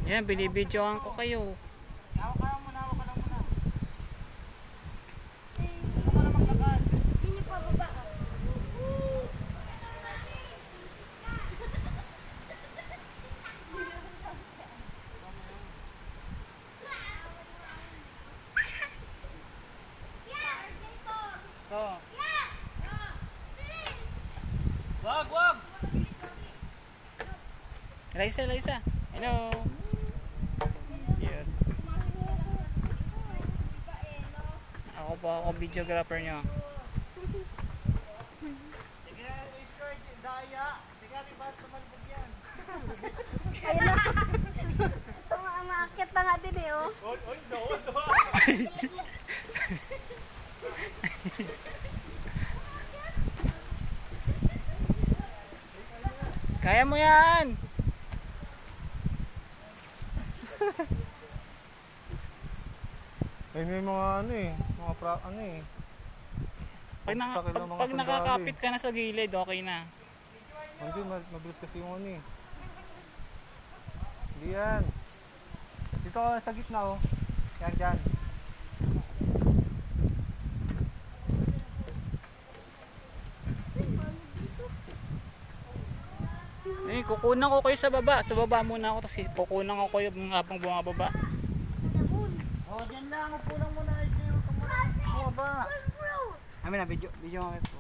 Yan, binibidyoan ko kayo. Hawak ka lang muna, hawak ka lang muna. Gusto mo na maglakad. Hindi pa baba. Ito. Wag! Liza. Hello. Yan. Ako videographer nyo. Sige, Discord, daya. Sige, ba't sumalbog yan? Ayun na. Umaakit na nga din eh, oh. Oy, no. Kaya mo yan! Ay, may mga ano eh. Pag nakakapit ka na sa gilid, okay na. Hindi, mabilis kasi yung ano eh. Hindi yan. Dito ka sa gitna oh. Yan, dyan. Eh, kukunan ko kayo sa baba. Sa baba muna ako, tapos kukunan ko kayo habang bumababa. Oh, dyan lang. Upo lang muna. Ito yung kamura. Baba. Amin na, video nga kayo.